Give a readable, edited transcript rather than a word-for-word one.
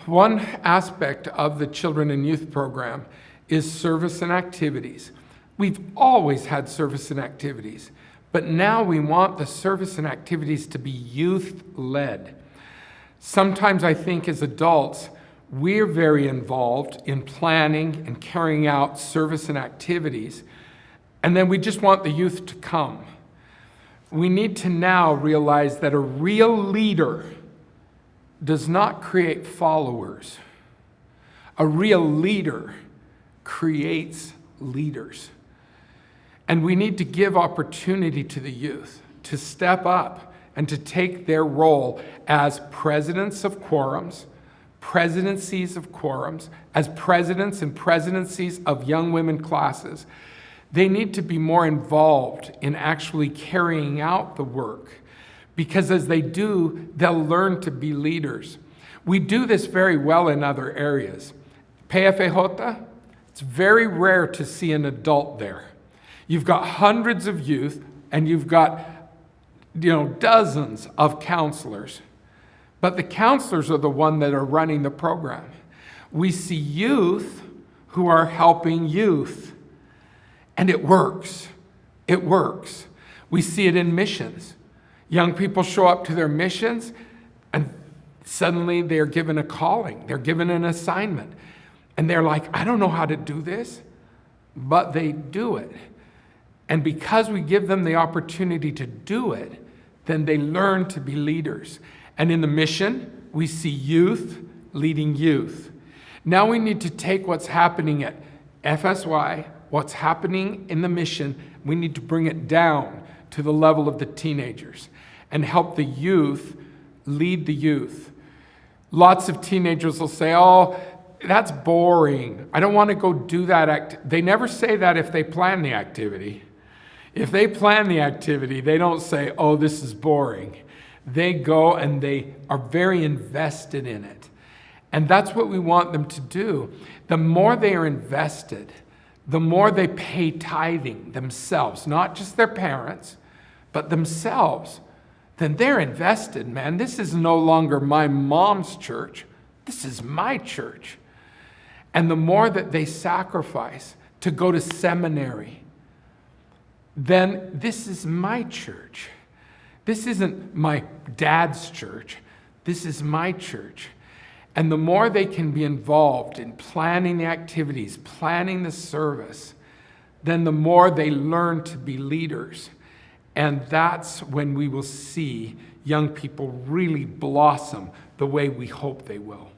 One aspect of the Children and Youth Program is service and activities. We've always had service and activities, but now we want the service and activities to be youth-led. Sometimes I think as adults, we're very involved in planning and carrying out service and activities, and then we just want the youth to come. We need to now realize that a real leader does not create followers. A real leader creates leaders. And we need to give opportunity to the youth to step up and to take their role as presidents of quorums, presidencies of quorums, as presidents and presidencies of young women classes. They need to be more involved in actually carrying out the work, because as they do, they'll learn to be leaders. We do this very well in other areas. PFJ, it's very rare to see an adult there. You've got hundreds of youth, and you've got dozens of counselors. But the counselors are the ones that are running the program. We see youth who are helping youth, and it works. It works. We see it in missions. Young people show up to their missions, and suddenly they're given a calling. They're given an assignment. And they're like, I don't know how to do this, but they do it. And because we give them the opportunity to do it, then they learn to be leaders. And in the mission, we see youth leading youth. Now we need to take what's happening at FSY, what's happening in the mission, we need to bring it down to the level of the teenagers and help the youth lead the youth. Lots of teenagers will say, oh, that's boring. I don't want to go do that. They never say that if they plan the activity. If they plan the activity, they don't say, oh, this is boring. They go and they are very invested in it. And that's what we want them to do. The more they are invested, the more they pay tithing themselves, not just their parents, but themselves, then they're invested, man. This is no longer my mom's church. This is my church. And the more that they sacrifice to go to seminary, then this is my church. This isn't my dad's church. This is my church. And the more they can be involved in planning the activities, planning the service, then the more they learn to be leaders. And that's when we will see young people really blossom the way we hope they will.